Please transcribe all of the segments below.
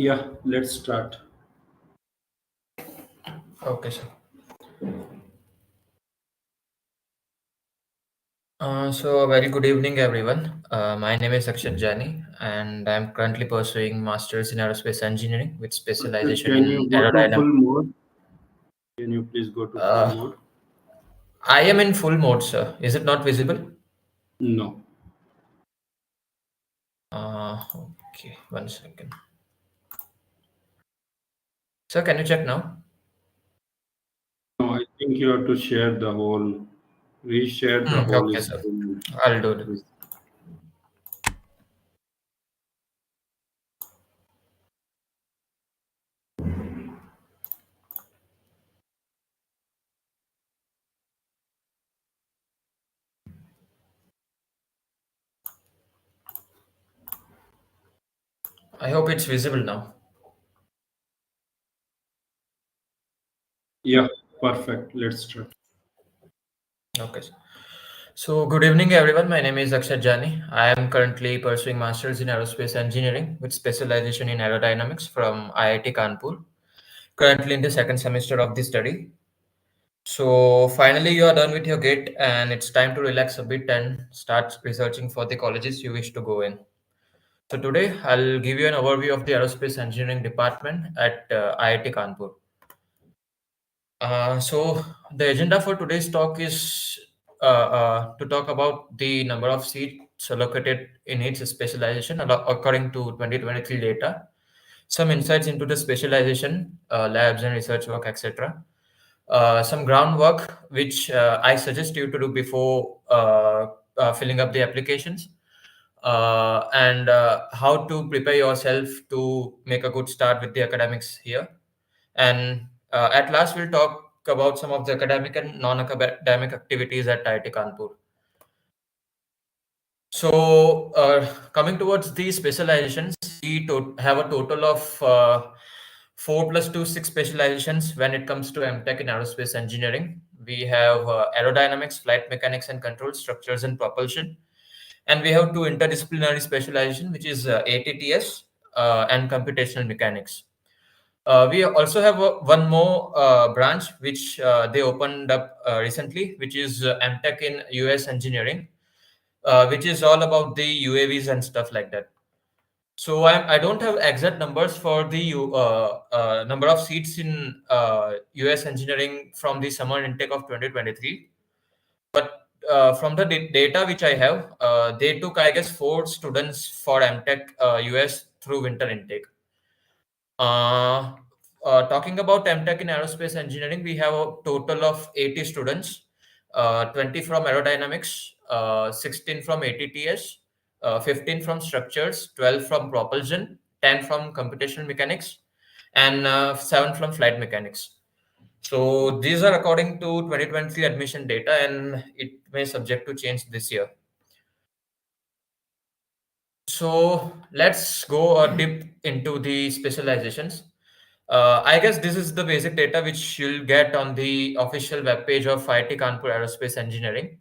Yeah, let's start. Okay, sir. So, a very good evening, everyone. My name is Akshat Jani, and I'm currently pursuing Masters in Aerospace Engineering with specialization Can you in go to full aerodynamics. mode? Can you please go to full Uh, mode? I am in full mode, sir. Is it not visible? No. Okay, 1 second. Sir, can you check now? No, I think you have to share the whole, reshare the whole Okay, sir. screen. I'll do it. Please. I hope it's visible now. Yeah, perfect. Let's start. Okay, sir. So, good evening, everyone. My name is Akshat Jani. I am currently pursuing Masters in Aerospace Engineering with specialization in Aerodynamics from IIT Kanpur. Currently in the second semester of the study. So finally, you are done with your gate, and it's time to relax a bit and start researching for the colleges you wish to go in. So today, I'll give you an overview of the Aerospace Engineering Department at IIT Kanpur. So the agenda for today's talk is to talk about the number of seats allocated in each specialization according to 2023 data, some insights into the specialization, labs and research work, etc. Some groundwork which I suggest you to do before filling up the applications, and how to prepare yourself to make a good start with the academics here. And at last, we'll talk about some of the academic and non-academic activities at IIT Kanpur. So, coming towards the specializations, have a total of 4 plus 2 6 specializations when it comes to MTech in aerospace engineering. We have aerodynamics, flight mechanics and control, structures and propulsion. And we have two interdisciplinary specialization, which is ATTS and computational mechanics. We also have one more branch which they opened up recently, which is MTech in US engineering, which is all about the UAVs and stuff like that. So I don't have exact numbers for the number of seats in US engineering from the summer intake of 2023. But from the data which I have, they took, I guess, 4 students for MTech US through winter intake. Uh, Talking about MTech in aerospace engineering, we have a total of 80 students, 20 from aerodynamics, 16 from ATTS, 15 from structures, 12 from propulsion, 10 from computational mechanics, and 7 from flight mechanics. So these are according to 2023 admission data, and it may subject to change this year. So let's go deep into the specializations. I guess this is the basic data which you'll get on the official webpage of IIT Kanpur Aerospace Engineering.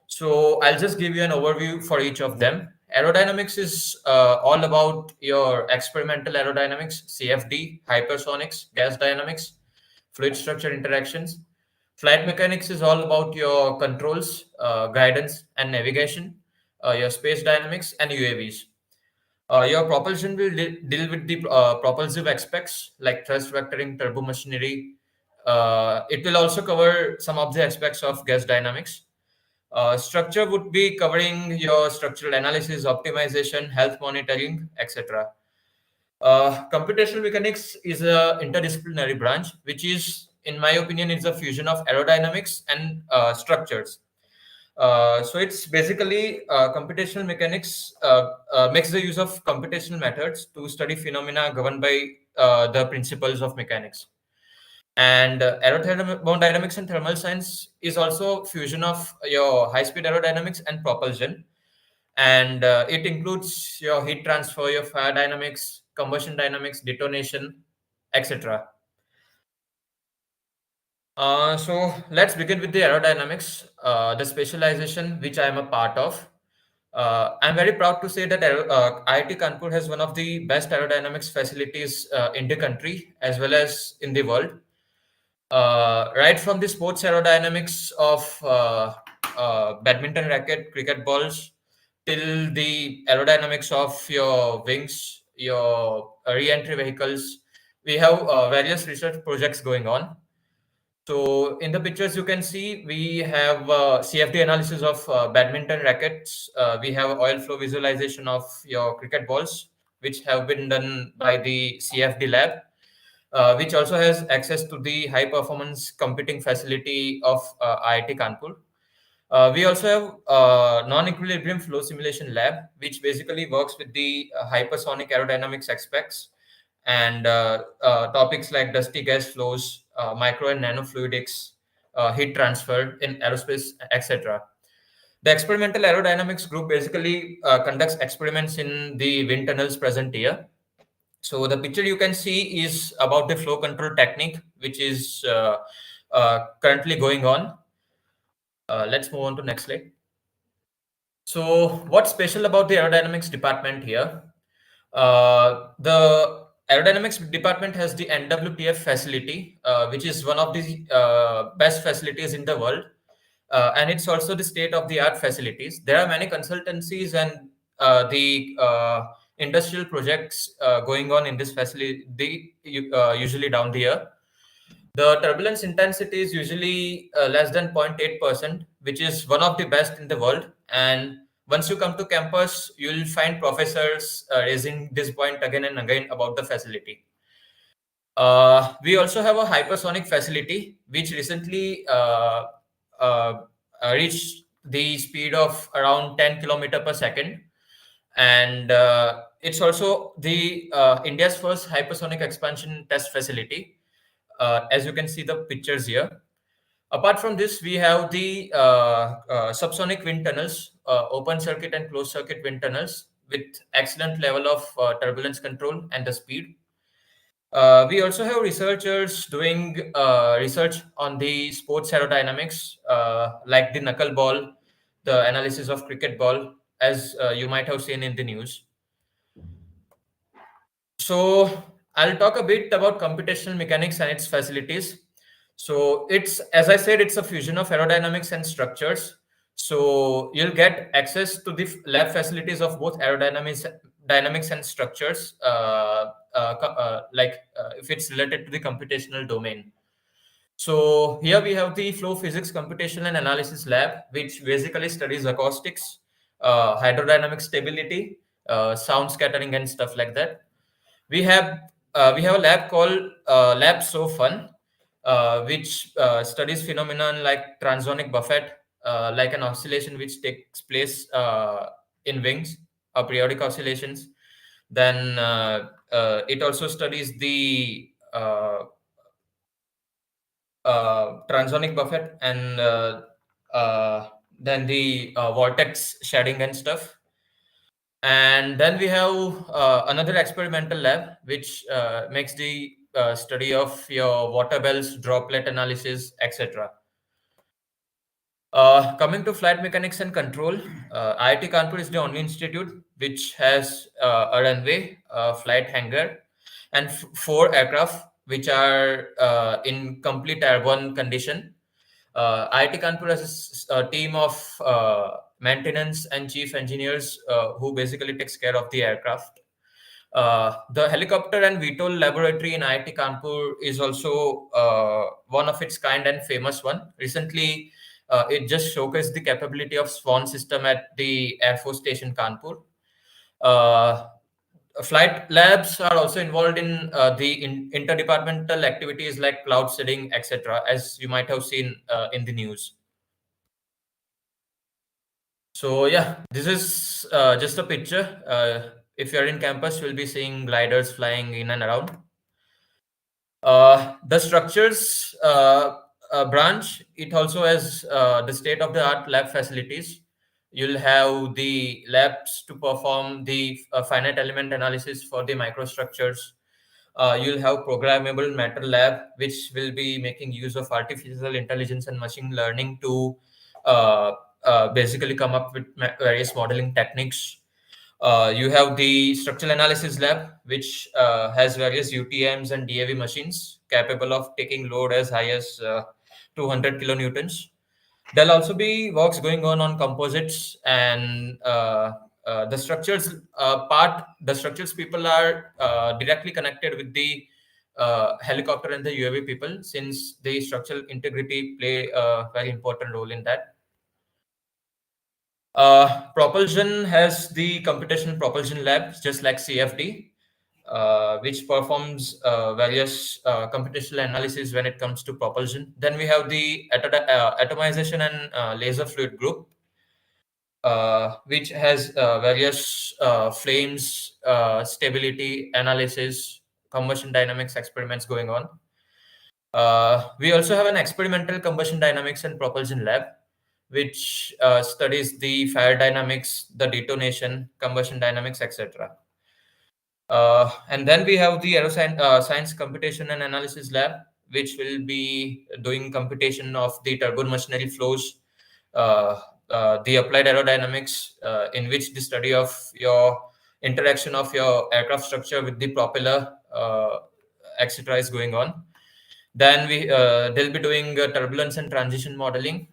So I'll just give you an overview for each of them. Aerodynamics is all about your experimental aerodynamics, CFD, hypersonics, gas dynamics, fluid structure interactions. Flight mechanics is all about your controls, guidance, and navigation, your space dynamics, and UAVs. Your propulsion will deal with the propulsive aspects like thrust vectoring, turbomachinery. It will also cover some of the aspects of gas dynamics. Structure would be covering your structural analysis, optimization, health monitoring, etc. Computational mechanics is a interdisciplinary branch, which is, in my opinion, is a fusion of aerodynamics and structures. So it's basically computational mechanics makes the use of computational methods to study phenomena governed by the principles of mechanics. And aerodynamics and thermal science is also fusion of your high-speed aerodynamics and propulsion. And it includes your heat transfer, your fire dynamics, combustion dynamics, detonation, etc. So let's begin with the aerodynamics, the specialization which I am a part of. I'm very proud to say that IIT Kanpur has one of the best aerodynamics facilities in the country as well as in the world. Right from the sports aerodynamics of badminton racket, cricket balls, till the aerodynamics of your wings, your re-entry vehicles, we have various research projects going on. So in the pictures you can see we have CFD analysis of badminton rackets. We have oil flow visualization of your cricket balls, which have been done by the CFD lab, which also has access to the high performance computing facility of IIT Kanpur. We also have non-equilibrium flow simulation lab, which basically works with the hypersonic aerodynamics aspects and topics like dusty gas flows, micro and nanofluidics, heat transfer in aerospace, etc. The experimental aerodynamics group basically conducts experiments in the wind tunnels present here. So the picture you can see is about the flow control technique, which is currently going on. Let's move on to next slide. So what's special about the aerodynamics department here? The aerodynamics department has the NWTF facility, which is one of the best facilities in the world, and it's also the state-of-the-art facilities. There are many consultancies and the industrial projects going on in this facility, usually down here. The turbulence intensity is usually less than 0.8%, which is one of the best in the world. And once you come to campus, you'll find professors raising this point again and again about the facility. We also have a hypersonic facility, which recently uh, reached the speed of around 10 kilometer per second. And it's also the India's first hypersonic expansion test facility, as you can see the pictures here. Apart from this, we have the subsonic wind tunnels, open circuit and closed circuit wind tunnels with excellent level of turbulence control and the speed. We also have researchers doing research on the sports aerodynamics, like the knuckleball, the analysis of cricket ball, as you might have seen in the news. So I'll talk a bit about computational mechanics and its facilities. So it's, as I said, it's a fusion of aerodynamics and structures. So you'll get access to the lab facilities of both dynamics and structures, if it's related to the computational domain. So here we have the flow physics computation and analysis lab, which basically studies acoustics, hydrodynamic stability, sound scattering, and stuff like that. We have a lab called Lab So Fun, which studies phenomenon like transonic buffet, like an oscillation which takes place in wings, periodic oscillations. Then it also studies the transonic buffet and then the vortex shedding and stuff. And then we have another experimental lab, which makes the study of your water bells, droplet analysis, etc. Coming to flight mechanics and control, IIT Kanpur is the only institute which has a runway, a flight hangar, and four aircraft which are in complete airborne condition. IIT Kanpur has a team of maintenance and chief engineers who basically takes care of the aircraft. The helicopter and VTOL laboratory in IIT Kanpur is also one of its kind and famous one. Recently, it just showcased the capability of Swan system at the Air Force Station Kanpur. Uh, Flight labs are also involved in interdepartmental activities like cloud seeding, etc., as you might have seen in the news. So yeah, this is just a picture. If you're in campus, you'll be seeing gliders flying in and around. The structures branch, it also has the state-of-the-art lab facilities. You'll have the labs to perform the finite element analysis for the microstructures. You'll have programmable matter lab, which will be making use of artificial intelligence and machine learning to uh, basically come up with various modeling techniques. You have the structural analysis lab, which has various UTMs and DAV machines capable of taking load as high as 200 kilonewtons. There'll also be works going on composites and the structures part. The structures people are directly connected with the helicopter and the UAV people, since the structural integrity play a very important role in that. Propulsion has the computational propulsion lab, just like CFD, which performs various computational analysis when it comes to propulsion. Then we have the atomization and laser fluid group, which has various flames, stability analysis, combustion dynamics experiments going on. We also have an experimental combustion dynamics and propulsion lab, which studies the fire dynamics, the detonation, combustion dynamics, etc. And then we have the aeroscience science computation and analysis lab, which will be doing computation of the turbo machinery flows, uh, the applied aerodynamics, in which the study of your interaction of your aircraft structure with the propeller, etc., is going on. Then they'll be doing turbulence and transition modeling.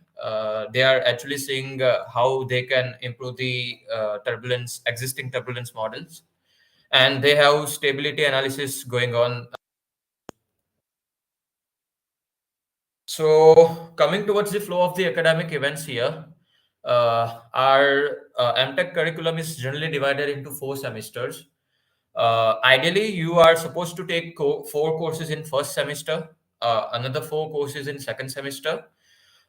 They are actually seeing how they can improve the existing turbulence models, and they have stability analysis going on. So, coming towards the flow of the academic events here, our MTech curriculum is generally divided into 4 semesters. Ideally, you are supposed to take 4 courses in first semester, another 4 courses in second semester.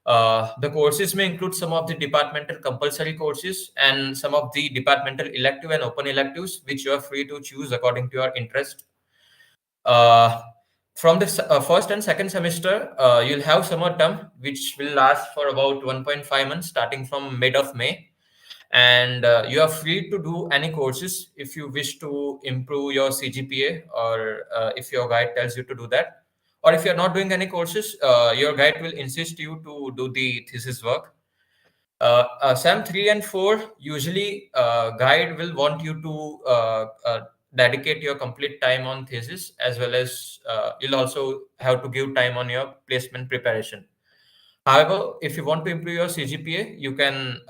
The courses may include some of the departmental compulsory courses and some of the departmental elective and open electives, which you are free to choose according to your interest. Uh, from the first and second semester, you'll have summer term, which will last for about 1.5 months, starting from mid of May. And you are free to do any courses if you wish to improve your CGPA, or if your guide tells you to do that. Or if you're not doing any courses, your guide will insist you to do the thesis work. SEM 3 and 4, usually guide will want you to dedicate your complete time on thesis, as well as you'll also have to give time on your placement preparation. However, if you want to improve your CGPA, you can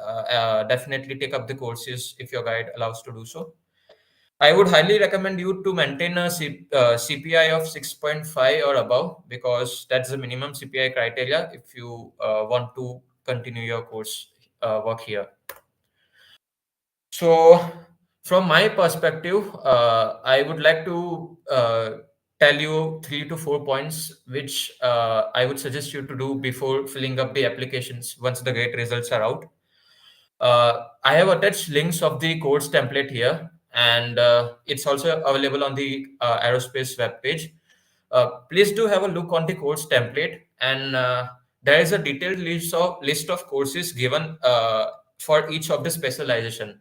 definitely take up the courses if your guide allows to do so. I would highly recommend you to maintain a CPI of 6.5 or above, because that's the minimum CPI criteria if you want to continue your course work here. So, from my perspective, I would like to tell you 3 to 4 points which I would suggest you to do before filling up the applications once the great results are out. I have attached links of the course template here, and it's also available on the Aerospace webpage. Please do have a look on the course template, and there is a detailed list of courses given for each of the specialization.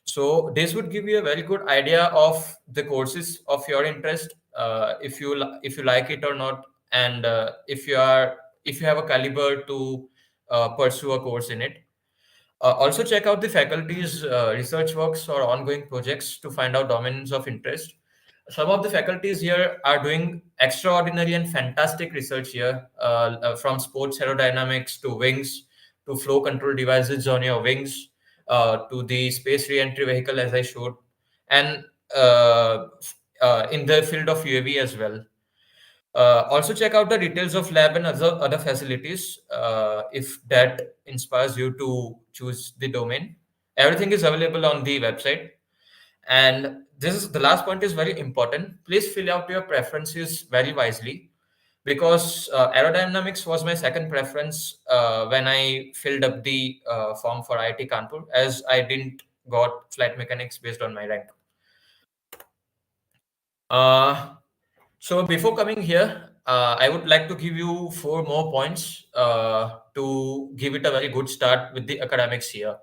So this would give you a very good idea of the courses of your interest, if you like it or not, and if you have a caliber to pursue a course in it. Also, check out the faculty's research works or ongoing projects to find out domains of interest. Some of the faculties here are doing extraordinary and fantastic research here, from sports aerodynamics to wings to flow control devices on your wings, to the space re-entry vehicle, as I showed, and in the field of UAV as well. Also, check out the details of lab and other facilities if that inspires you to choose the domain. Everything is available on the website. And this is the last point is very important. Please fill out your preferences very wisely, because aerodynamics was my second preference when I filled up the form for IIT Kanpur, as I didn't got flight mechanics based on my rank. Uh, So before coming here, I would like to give you 4 more points to give it a very good start with the academics here.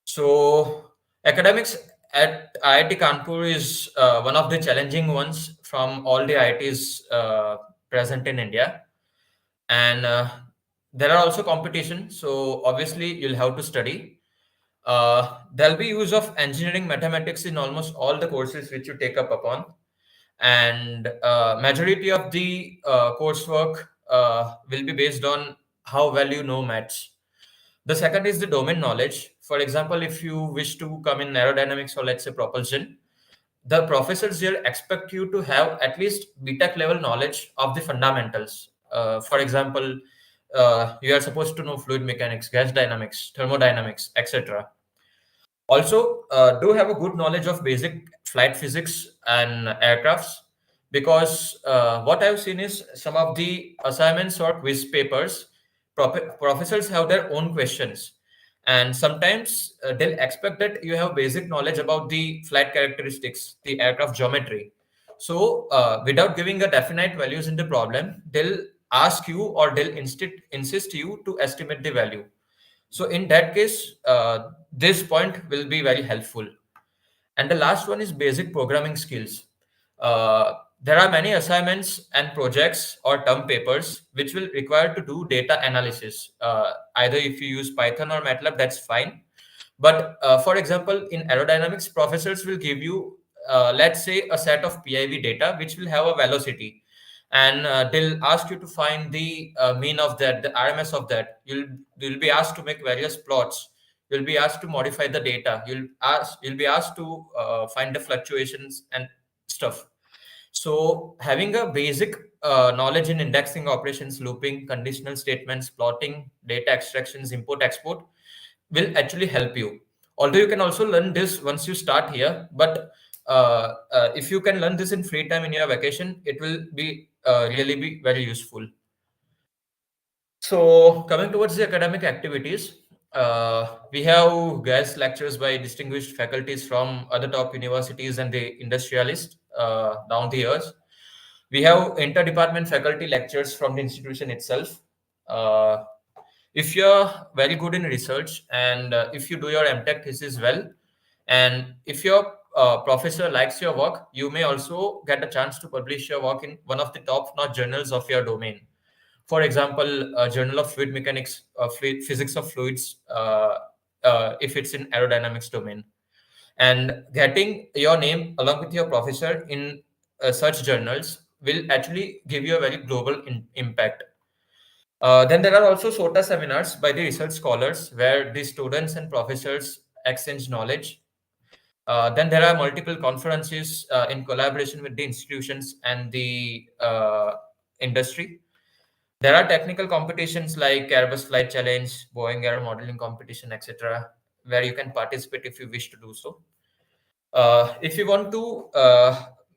So academics at IIT Kanpur is one of the challenging ones from all the IITs present in India, and There are also competitions, so obviously you'll have to study. There'll be use of engineering mathematics in almost all the courses which you take up upon, and majority of the coursework will be based on how well you know maths. The second is the domain knowledge. For example, if you wish to come in aerodynamics or let's say propulsion, the professors here expect you to have at least BTech level knowledge of the fundamentals. For example, you are supposed to know fluid mechanics, gas dynamics, thermodynamics, etc. Also, do have a good knowledge of basic flight physics and aircrafts, because what I've seen is some of the assignments or quiz papers, professors have their own questions, and sometimes they'll expect that you have basic knowledge about the flight characteristics, the aircraft geometry. So, without giving a definite values in the problem, they'll ask you or they'll insist you to estimate the value. So in that case, this point will be very helpful. And the last one is basic programming skills. There are many assignments and projects or term papers which will require to do data analysis. Either if you use Python or MATLAB, that's fine. But for example, in aerodynamics, professors will give you, let's say, a set of PIV data which will have a velocity, and they'll ask you to find the mean of that, the RMS of that. You'll be asked to make various plots. You'll be asked to modify the data. You'll be asked to find the fluctuations and stuff. So having a basic knowledge in indexing operations, looping, conditional statements, plotting, data extractions, import, export will actually help you. Although you can also learn this once you start here, but if you can learn this in free time in your vacation, it will be really be very useful. So, coming towards the academic activities, we have guest lectures by distinguished faculties from other top universities and the industrialists down the years. We have interdepartment faculty lectures from the institution itself. Uh, if you're very good in research and if you do your MTech thesis well, and if your professor likes your work, you may also get a chance to publish your work in one of the top-notch journals of your domain. For example, a journal of fluid mechanics, physics of fluids, if it's in aerodynamics domain. And getting your name along with your professor in such journals will actually give you a very global impact. Then there are also SOTA seminars by the research scholars where the students and professors exchange knowledge. Then there are multiple conferences in collaboration with the institutions and the industry. There are technical competitions like Airbus Flight Challenge, Boeing Air Modeling Competition, etc., where you can participate if you wish to do so. If you want to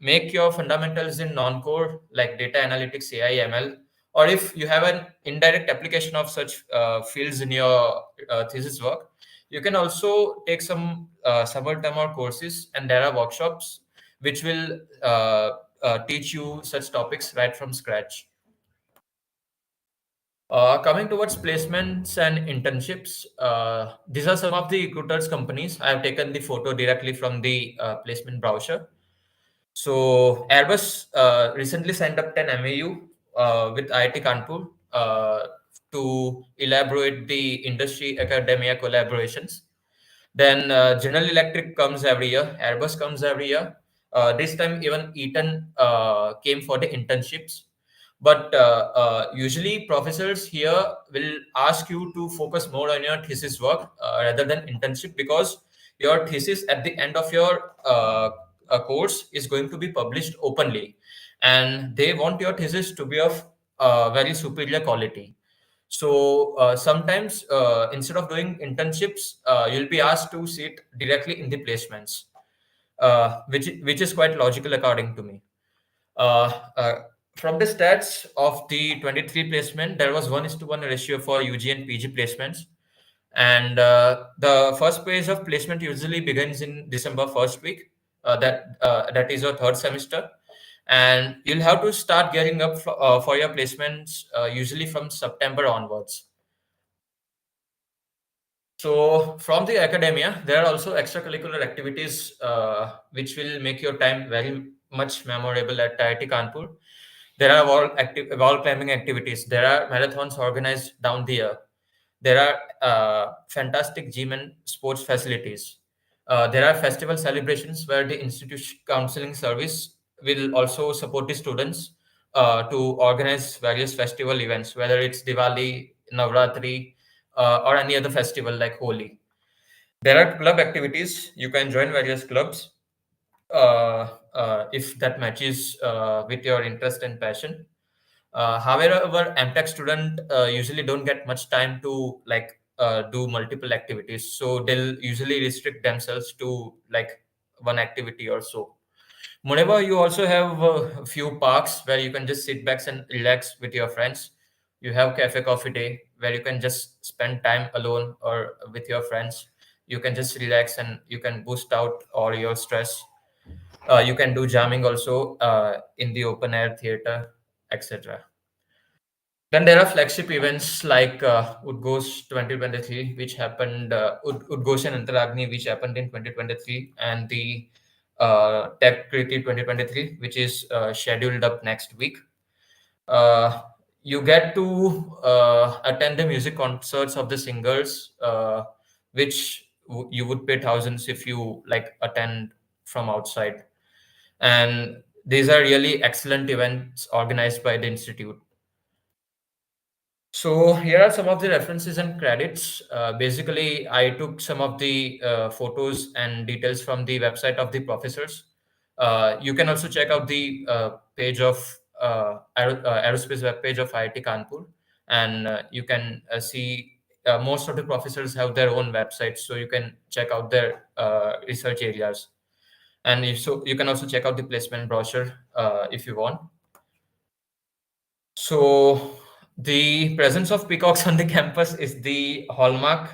make your fundamentals in non-core like data analytics, AI, ML, or if you have an indirect application of such fields in your thesis work, you can also take some summer term or courses, and there are workshops which will teach you such topics right from scratch. Coming towards placements and internships, these are some of the recruiters companies. I have taken the photo directly from the placement browser. So Airbus recently signed up an MAU with IIT Kanpur to elaborate the industry academia collaborations. Then General Electric comes every year, Airbus comes every year. This time even Eaton came for the internships. But usually professors here will ask you to focus more on your thesis work rather than internship, because your thesis at the end of your course is going to be published openly, and they want your thesis to be of very superior quality. So sometimes instead of doing internships, you'll be asked to sit directly in the placements, which is quite logical according to me. Uh, uh, from the stats of the 23 placement, there was 1:1 ratio for UG and PG placements. And the first phase of placement usually begins in December first week. That is your third semester, and you'll have to start gearing up for your placements usually from September onwards. So, from the academia, there are also extracurricular activities which will make your time very much memorable at IIT Kanpur. There are wall climbing activities. There are marathons organized down the year. There are fantastic gym and sports facilities. There are festival celebrations where the institution counseling service will also support the students to organize various festival events, whether it's Diwali, Navratri, or any other festival like Holi. There are club activities. You can join various clubs if that matches with your interest and passion. However, MTech student usually don't get much time to do multiple activities, so they'll usually restrict themselves to like one activity or so. Moreover, you also have a few parks where you can just sit back and relax with your friends. You have cafe coffee day where you can just spend time alone or with your friends. You can just relax and you can boost out all your stress. You can do jamming also in the open air theater, etc. Then there are flagship events like Udghosh 2023, which happened, Udghosh and Antaragni, which happened in 2023, and the Tech Kriti 2023, which is scheduled up next week. Uh, you get to attend the music concerts of the singers, which you would pay thousands if you like attend from outside. And these are really excellent events organized by the institute. So here are some of the references and credits. Basically, I took some of the photos and details from the website of the professors. You can also check out the page of aerospace web page of IIT Kanpur, and you can see most of the professors have their own websites, so you can check out their research areas. And you can also check out the placement brochure if you want. So the presence of peacocks on the campus is the hallmark,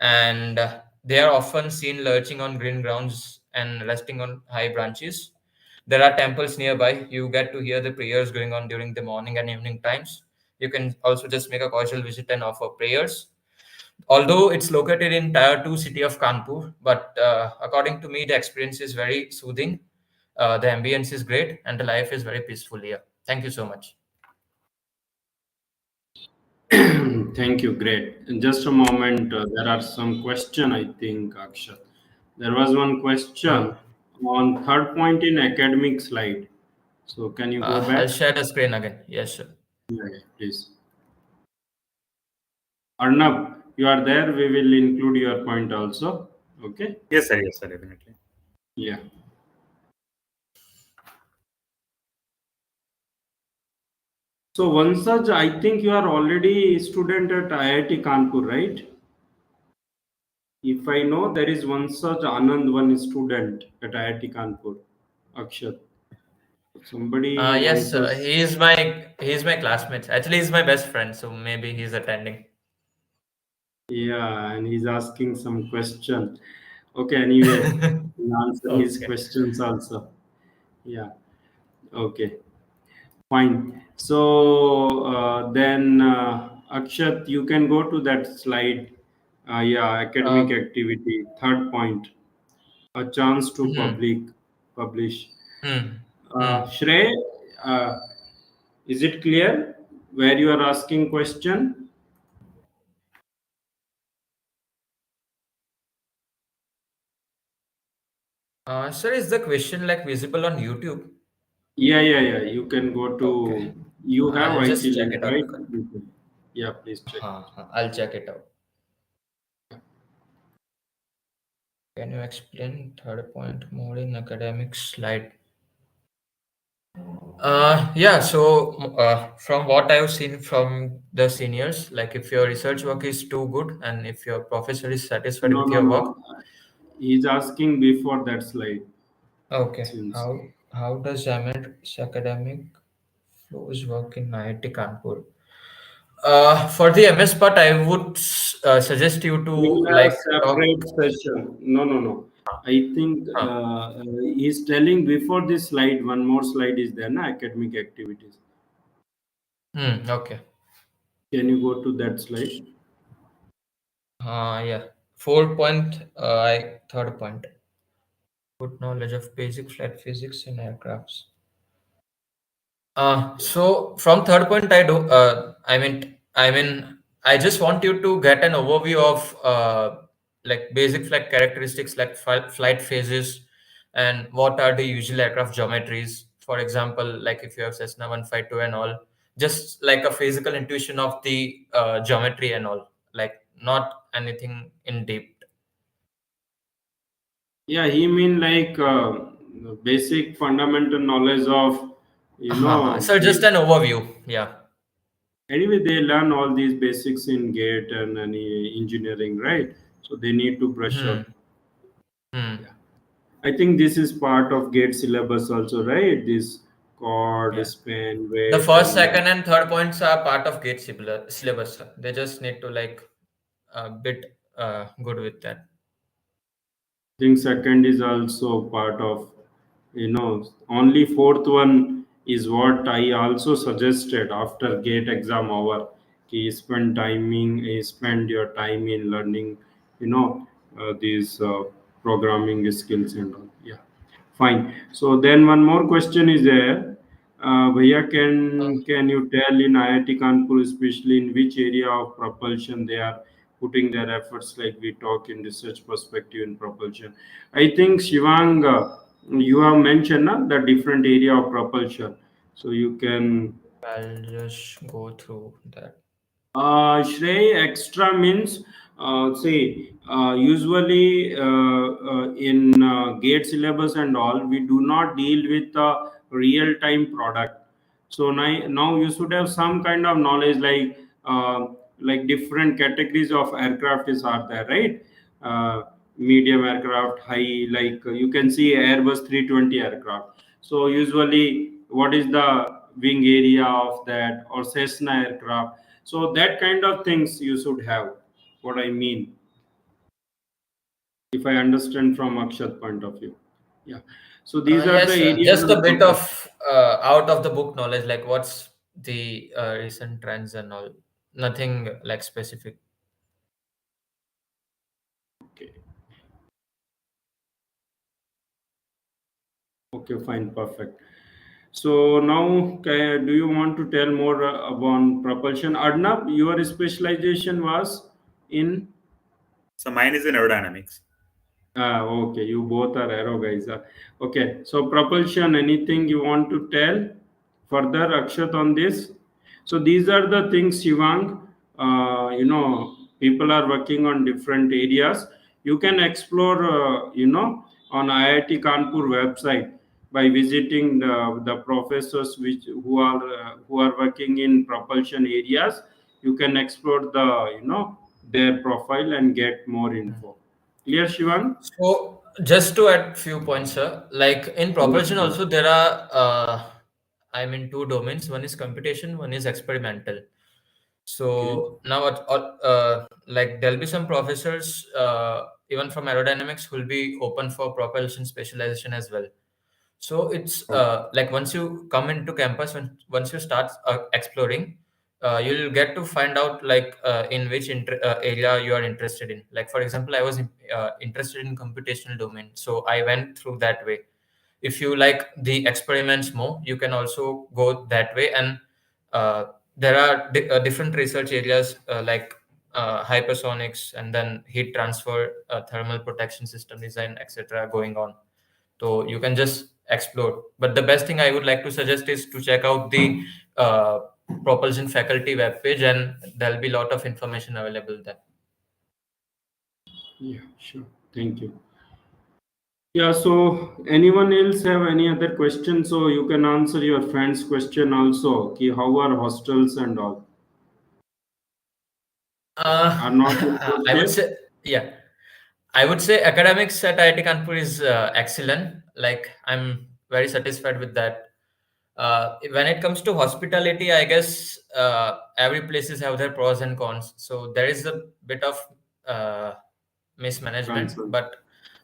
and they are often seen lurching on green grounds and resting on high branches. There are temples nearby. You get to hear the prayers going on during the morning and evening times. You can also just make a casual visit and offer prayers. Although it's located in Tier 2 city of Kanpur, but according to me, the experience is very soothing. The ambience is great, and the life is very peaceful here. Thank you so much. Thank you. Great. In just a moment, there are some question. I think Akshat, there was one Uh, question on third point in academic slide. So can you go I'll back? share the screen again. Yes, sir. Yeah, yeah, please. Arnab, you are there. We will include your point also. Okay. Yes, sir, definitely. Yeah. So one such, I think you are already student at IIT Kanpur, right? If I know, there is one such Anand, one student at IIT Kanpur, Akshat. Somebody Yes, wants sir. us. He's my classmate. Actually, he's my best friend, so maybe he's attending. Yeah, and he's asking some question. Okay, anyway, we'll answer his Okay. questions also. Yeah, okay, fine. So then, Akshat, you can go to that slide. Yeah, academic Uh, activity. Third point, a chance to hmm, publish. hmm, hmm. Shrey, uh, is it clear where you are asking question? Sir, is the question like visible on YouTube? Yeah, yeah, yeah. You can go Okay. to. You have I'll IT just check link, it out. right? You can. Yeah, please check. I'll check it out. Can you explain third point more in academic slide? Yeah, so from what I've seen from the seniors, like if your research work is too good and if your professor is satisfied No, with no, your work, no. He's asking before that slide. okay. Seems. How does Jamet's academic flows work in IIT Kanpur? For the MS part, I would suggest you to We will have a like talk. separate session. No, no, no. I think Huh. he's telling before this slide, one more slide is there, na, academic activities. Okay. Can you go to that slide? Yeah. 4 point. Third point. Good knowledge of basic flight physics and aircrafts. So from third point, I just want you to get an overview of like basic flight characteristics, like flight phases, and what are the usual aircraft geometries. For example, like if you have Cessna 152 and all, just like a physical intuition of the geometry and all, like not anything in deep. Yeah, he mean like basic fundamental knowledge of, So just an overview, yeah. anyway, they learn all these basics in GATE and any engineering, right? So they need to brush Hmm. up. Hmm. Yeah. I think this is part of GATE syllabus also, right? This chord, Yeah. span, The weight, first, and second, and third points are part of GATE syllabus. They just need to like a bit good with that. think second is also part of, only fourth one is what I also suggested after gate exam over. Ki spend your time in learning, these programming skills and all. Yeah. Fine. So then one more question is there. Bhaiya, Uh, can you tell in IIT Kanpur, especially in which area of propulsion they are putting their efforts, like we talk in research perspective in propulsion? I think Shivang, you have mentioned the different area of propulsion. So you can I'll just go through that. Shrey extra means say usually in gate syllabus and all we do not deal with the real time product. So now you should have some kind of knowledge like different categories of aircraft is are there, right? Medium aircraft, high, like you can see Airbus 320 aircraft. So usually what is the wing area of that, or Cessna aircraft, so that kind of things you should have. What I mean, if I understand from Akshat point of view. Yeah. So these are the Yes, areas just a of bit propulsion. of out of the book knowledge, like what's the recent trends and all. Nothing like specific. Okay. Okay, fine, perfect. So now, do you want to tell more about propulsion? Arnab, your specialization was in. So mine is in aerodynamics. Okay, you both are aero guys. Okay, so propulsion, anything you want to tell further, Akshat, on this? So these are the things, Shivang. People are working on different areas. You can explore, on IIT Kanpur website by visiting the professors who are working in propulsion areas. You can explore their profile and get more info. Clear, Shivang? So just to add few points, sir. Like in Yeah, propulsion, sure. also there are two domains. One is computation, one is experimental. Okay. So now, like there'll be some professors, even from aerodynamics, who will be open for propulsion specialization as well. So it's Okay. like once you come into campus, once you start exploring, you'll get to find out like in which area you are interested in. Like for example, I was interested in computational domain, so I went through that way. If you like the experiments more, you can also go that way. And uh, there are different research areas like hypersonics, and then heat transfer, thermal protection system design, etc. going on. So you can just explore. But the best thing I would like to suggest is to check out the uh, propulsion faculty webpage, and there'll be a lot of information available there. Yeah, sure. Thank you. Yeah, so anyone else have any other questions? So you can answer your friend's question also. Ki how are hostels and all? Uh, Are not I would interested? say, yeah, I would say academics at IIT Kanpur is excellent. Like I'm very satisfied with that. When it comes to hospitality, I guess every places have their pros and cons. So there is a bit of uh, mismanagement, Concern. but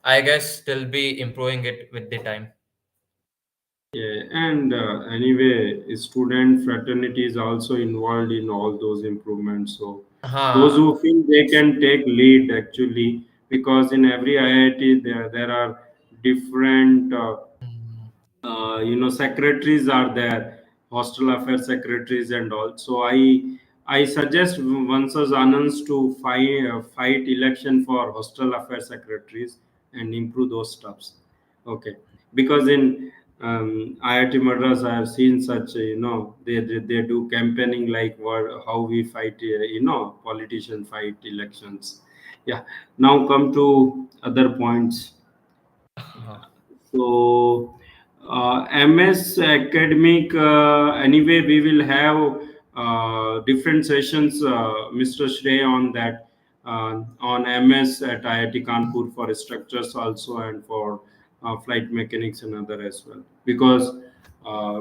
I guess still be improving it with the time. Yeah, and anyway, student fraternity is also involved in all those improvements. So those Huh. who feel they can take lead actually, because in every IIT there are different secretaries are there. hostel affairs secretaries and all. So I suggest once as Anand's to fight election for hostel affairs secretaries and improve those stuffs. Okay, because in IIT Madras, I have seen such they do campaigning like what how we fight politician fight elections. Yeah. Now come to other points. Uh-huh. So, MS academic, anyway, we will have different sessions, Mr. Shrey, on that, on MS at IIT Kanpur for structures also and for flight mechanics and other as well. Because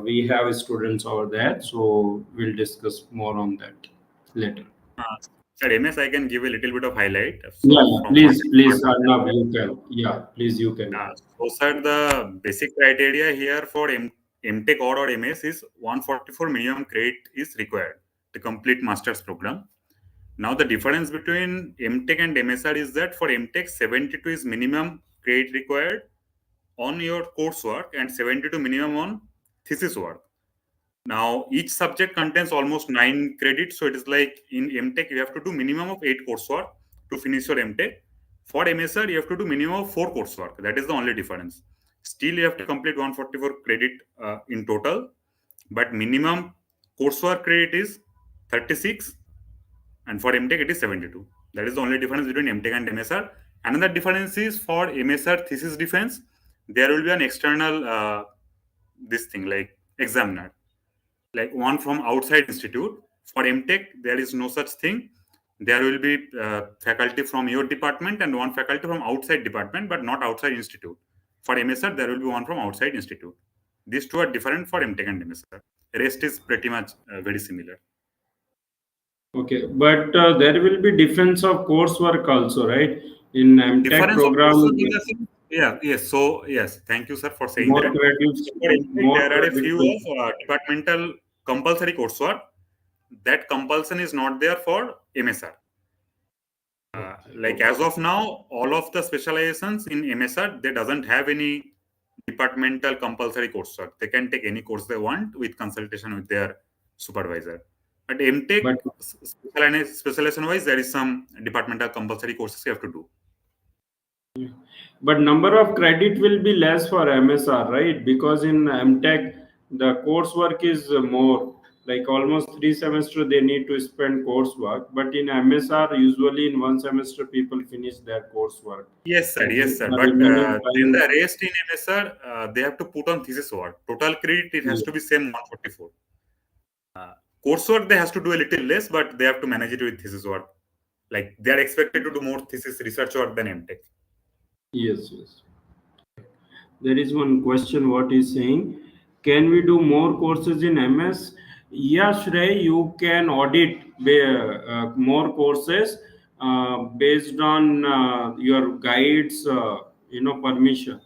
we have students over there, so we'll discuss more on that later. Uh, Sir, MS, I can give a little bit of highlight. Yeah, So, yeah, from what please, Arnav, you can. Yeah, please, you can. so, sir, the basic criteria here for MTech or MS is 144 minimum credit is required to complete master's program. Now, the difference between MTech and MSR is that for MTech, 72 is minimum credit required on your coursework and 72 minimum on thesis work. Now, each subject contains almost 9 credits. So, it is like in MTech, you have to do minimum of 8 coursework to finish your MTech. For MSR, you have to do minimum of 4 coursework. That is the only difference. Still, you have to complete 144 credit in total, but minimum coursework credit is 36, and for MTech, it is 72. That is the only difference between MTech and MSR. Another difference is for MSR thesis defense, there will be an external this thing like examiner, like one from outside institute. For MTech, there is no such thing. There will be faculty from your department and one faculty from outside department, but not outside institute. For MSR, there will be one from outside institute. These two are different for MTech and MSR. Rest is pretty much very similar. Okay, but there will be difference of coursework also, right? In MTech Difference of program, courses in the sense, yeah, yes. So yes, thank you, sir, for saying more that. credits, So for MTech, more there are a credit few will. of departmental compulsory coursework. That compulsion is not there for MSR. Okay, Like okay, as of now, all of the specializations in MSR, they doesn't have any departmental compulsory coursework. They can take any course they want with consultation with their supervisor. But MTech but specialization wise, there is some departmental compulsory courses you have to do. number of credit will be less for MSR, right? Because in MTech the coursework is more. Like almost 3 semester they need to spend coursework, but in MSR usually in 1 semester people finish their coursework. Yes, sir. Like Yes, sir. the But remaining then time, the rest in MSR, they have to put on thesis work. Total credit, it has yeah. to be same 144. Uh, Coursework, they has to do a little less, but they have to manage it with thesis work. Like they are expected to do more thesis research work than MTech. Yes, yes. There is one question what is saying. Can we do more courses in MS? Yeah, Shrey, you can audit more courses based on your guide's permission.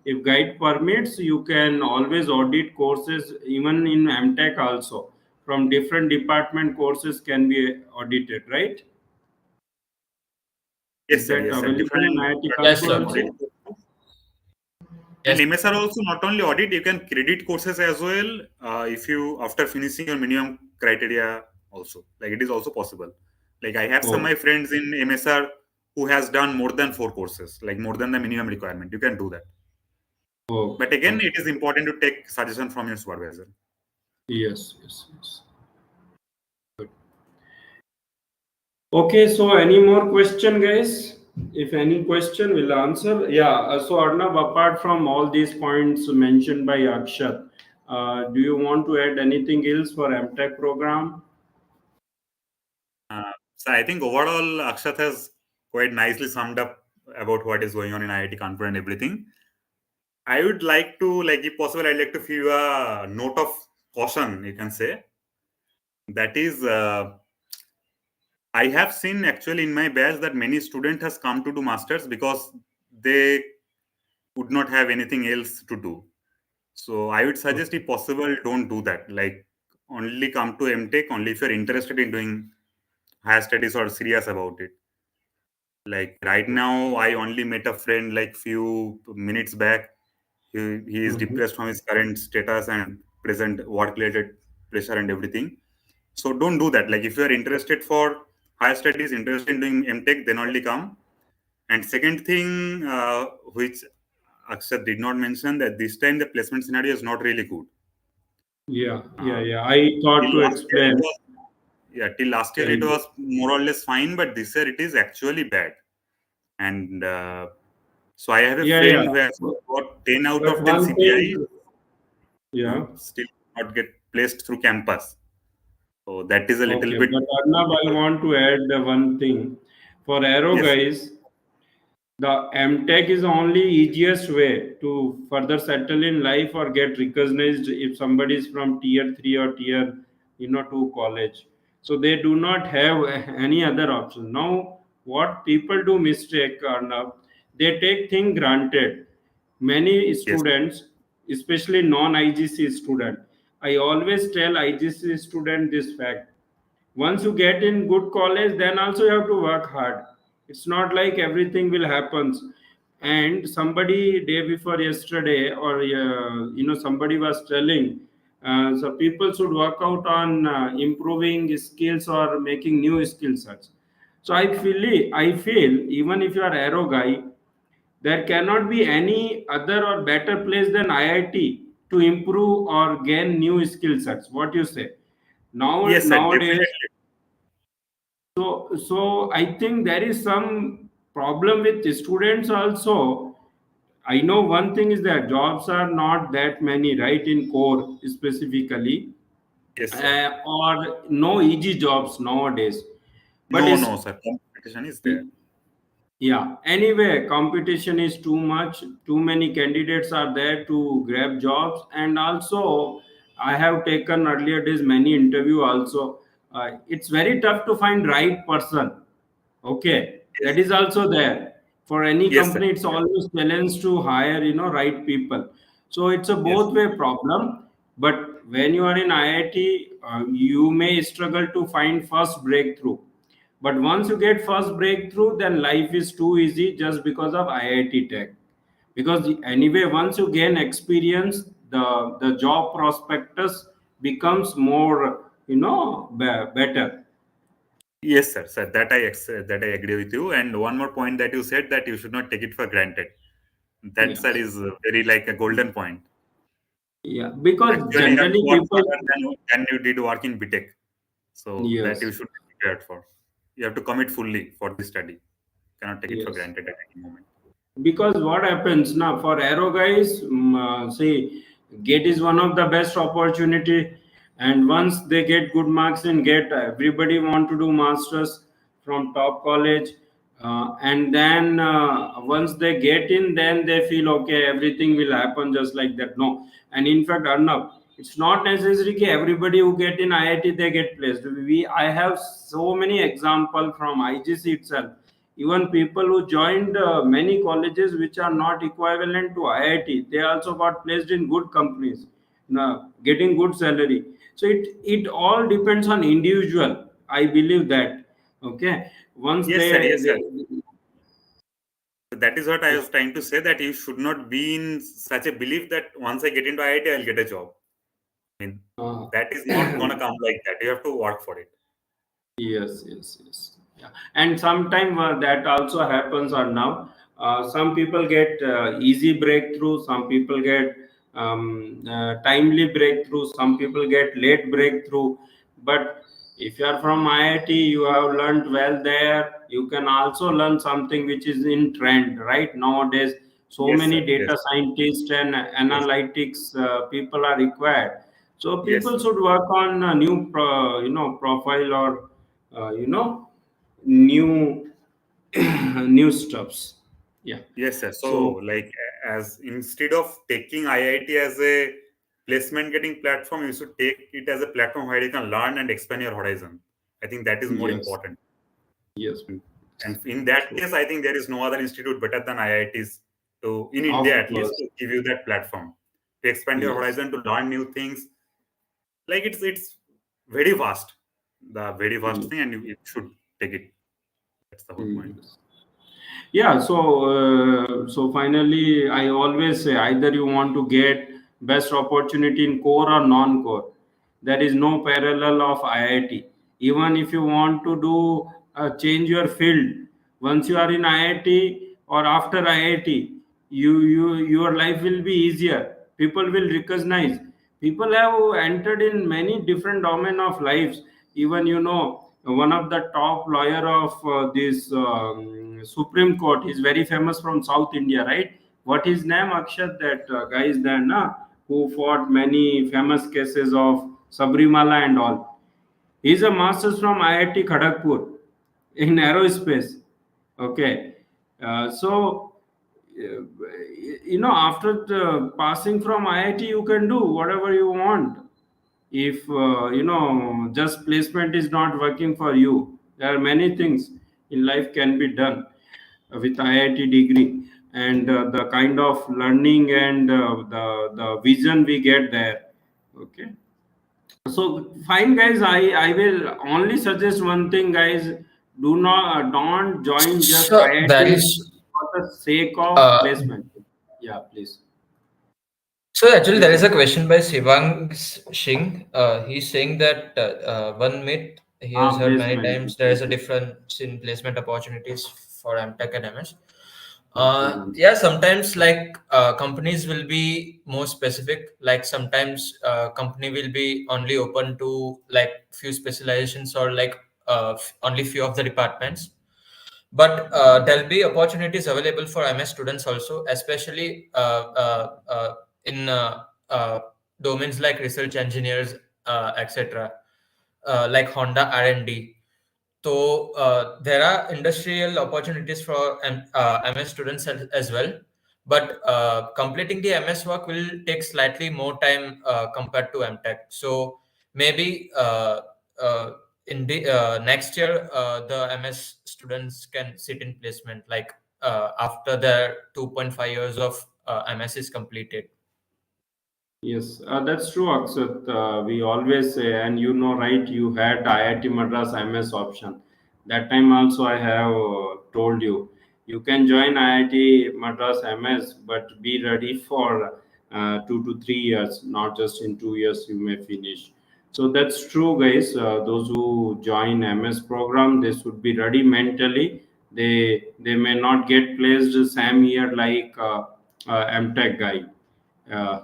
If guide permits, you can always audit courses even in MTech also. From different department courses can be audited, right? Is Yes, sir. that Yes, sir. available in Different IIT Yes, Kanpur departments sir. can audit also? courses. And Yes. MSR also not only audit, you can credit courses as well if you after finishing your minimum criteria also. Like it is also possible. Like I have some of Oh, my friends in MSR who has done more than 4 courses, like more than the minimum requirement. You can do that. But okay, again, okay. it is important to take suggestion from your supervisor. Yes, yes, yes. Okay, so any more question, guys? If any question, we'll answer. Yeah. So Arnab, apart from all these points mentioned by Akshat, do you want to add anything else for MTech program? So I think overall, Akshat has quite nicely summed up about what is going on in IIT Kanpur and everything. I would like to, like, if possible, I'd like to give you a note of caution, you can say. That is, I have seen actually in my batch that many students has come to do masters because they would not have anything else to do. So I would suggest, Okay. if possible, don't do that. Like, only come to MTech only if you're interested in doing higher studies or serious about it. Like right now, I only met a friend like few minutes back. He is Mhm. depressed from his current status, and present work related pressure and everything. So don't do that. Like if you are interested for higher studies, interested in doing MTech, then only come. And second thing, which Akshat did not mention, that this time the placement scenario is not really good. Yeah, yeah, Uh, yeah. I thought till to last year it explain. was, yeah, till last year it Tell was more or less fine, but this year it is actually bad. And so I have a Yeah, yeah. friend who has got 10 out But of 10 one CPI, thing, yeah. still not get placed through campus. So that is a little Okay, bit but Arnab, I difficult. want to add the one thing. For Aero Yes, guys, the MTech is only easiest way to further settle in life or get recognized if somebody is from tier 3 or tier 2 college. So they do not have any other option. Now what people do mistake are now they take thing granted. Many yes, students, especially non-IGC student, I always tell IGC student this fact: once you get in good college, then also you have to work hard. It's not like everything will happen. And somebody day before yesterday, or somebody was telling, so people should work out on improving skills or making new skill sets. So I feel even if you are aero guy, there cannot be any other or better place than IIT to improve or gain new skill sets. What you say? yes, sir, Nowadays, definitely. so I think there is some problem with the students also. I know one thing is that jobs are not that many, right, in core specifically, Yes, sir. or no easy jobs nowadays. But No, it's no, sir. Competition is there. yeah. Anyway, competition is too much. Too many candidates are there to grab jobs, and also I have taken earlier days many interview. Also, it's very tough to find right person. Okay, Yes, that is also there. For any yes, sir. company, it's always challenge to hire right people. So it's a Yes, both way problem. But when you are in IIT, you may struggle to find first breakthrough. But once you get first breakthrough, then life is too easy just because of IIT Tech. Because anyway, once you gain experience, the job prospectus becomes more better. yes, sir. Sir, that I agree with you. And one more point that you said, that you should not take it for granted. That, Yeah. sir, is very like a golden point. Yeah, because Actually, you have to generally work people, harder than you did work in BTech. So that you yes, should be prepared for. You have to commit fully for the study. Cannot take it for yes. granted at any moment. Because what happens now for aero guys, see, gate is one of the best opportunity, and once they get good marks in gate, everybody want to do masters from top college, and then once they get in, then they feel okay, everything will happen just like that. No, and in fact, Arnab, it's not necessary that everybody who get in IIT they get placed. I have so many example from IGC itself. Even people who joined many colleges which are not equivalent to IIT, they also got placed in good companies, now getting good salary. So it all depends on individual. I believe that. Okay, once Yes, sir. Yes, sir. they So that is what I yeah, was trying to say, that you should not be in such a belief that once I get into IIT, I'll get a job. I mean, uh, that is not gonna come like that. You have to work for it. yes, yes, yes. Yeah. And sometimes that also happens or now. Some people get easy breakthrough, some people get timely breakthrough, some people get late breakthrough. But if you are from IIT, you have learned well there. You can also learn something which is in trend, right? Nowadays, so Yes, many sir. Yes, data scientists and yes, analytics people are required. So yes, people sir. should work on a new, profile or uh, you know new new stuffs. Yeah. Yes, sir. So, So like, as instead of taking IIT as a placement getting platform, you should take it as a platform where you can learn and expand your horizon. I think that is more yes, important. yes, And in that true. case, I think there is no other institute better than IITs to, in Of India at least, course. to give you that platform to expand your Yes. horizon, to learn new things. Like it's very vast, the very vast Mm, thing, and you should take it. That's the whole point. yes. Yeah, so finally I always say either you want to get best opportunity in core or non-core. There is no parallel of IIT. Even if you want to do change your field, once you are in IIT or after IIT, your life will be easier. People will recognize. People have entered in many different domain of lives. Even one of the top lawyer of this Supreme Court is very famous from South India, right? What his name? Akshat, that guy is there, na, who fought many famous cases of Sabrimala and all. He's a master's from IIT Kharagpur in aerospace. Okay, so after passing from IIT, you can do whatever you want. If just placement is not working for you, there are many things in life can be done with IIT degree, and the kind of learning and the vision we get there. Okay, so fine guys, I will only suggest one thing guys. Don't join just So there IIT is for the sake of uh, placement. Yeah, please. so actually there Please. is a question by Sivang Singh. He's saying that one myth he has heard many Placement. times, there is a difference in placement opportunities for MTech and MS. Okay, one Yeah, sometimes like companies will be more specific. Like sometimes company will be only open to like few specializations or like only few of the departments. But there'll be opportunities available for MS students also, especially in domains like research engineers, etc., like Honda R&D. So there are industrial opportunities for MS students as well, but completing the MS work will take slightly more time compared to MTech. So maybe in the next year, the MS students can sit in placement like after their 2.5 years of MS is completed. Yes, that's true, Akshat. We always say, and right, you had IIT Madras MS option. That time also I have told you, you can join IIT Madras MS, but be ready for 2 to 3 years, not just in 2 years you may finish. So that's true, guys. Those who join MS program, they should be ready mentally. They may not get placed same year like MTech guy.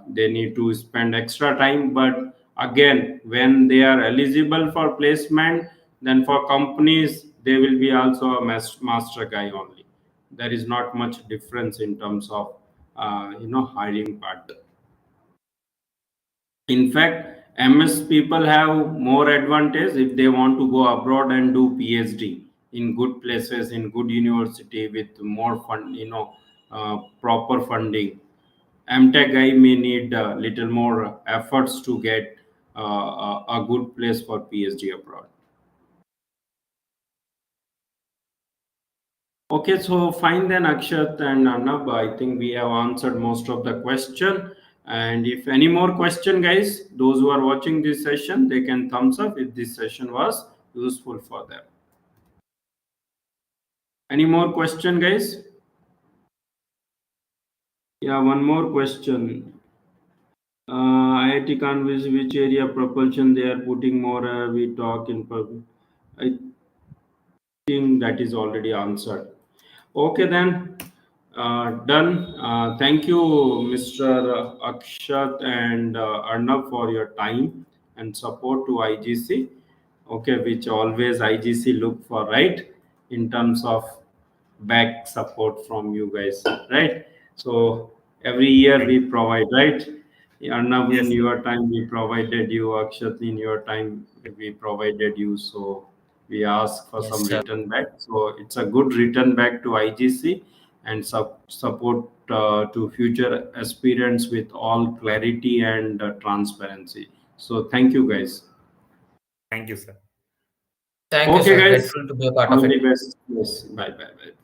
They need to spend extra time, but again when they are eligible for placement, then for companies they will be also a master guy only. There is not much difference in terms of hiring part. In fact, MS people have more advantage if they want to go abroad and do PhD in good places, in good university with more fund, proper funding. MTech guy may need a little more efforts to get a good place for PhD abroad. Okay, so fine then, Akshat and Arnab. I think we have answered most of the question. And if any more question, guys, those who are watching this session, they can thumbs up if this session was useful for them. Any more question, guys? Yeah, one more question. IIT Kanpur, which area propulsion they are putting more? We talk in public. I think that is already answered. Okay, then done. Thank you, Mr. Akshat and Arnav, for your time and support to IGC. Okay, which always IGC look for, right, in terms of back support from you guys, right? So every year Thank we you. provide, right? Arnav, in Yes, sir. your time we provided you. Akshat, in your time we provided you. So we ask for Yes, some sir. return back. So it's a good return back to IGC and support to future aspirants with all clarity and transparency. So thank you, guys. Thank you, sir. Thank you, Okay, sir. guys. Grateful to be a part All of the it. best. Yes. Bye, bye, bye.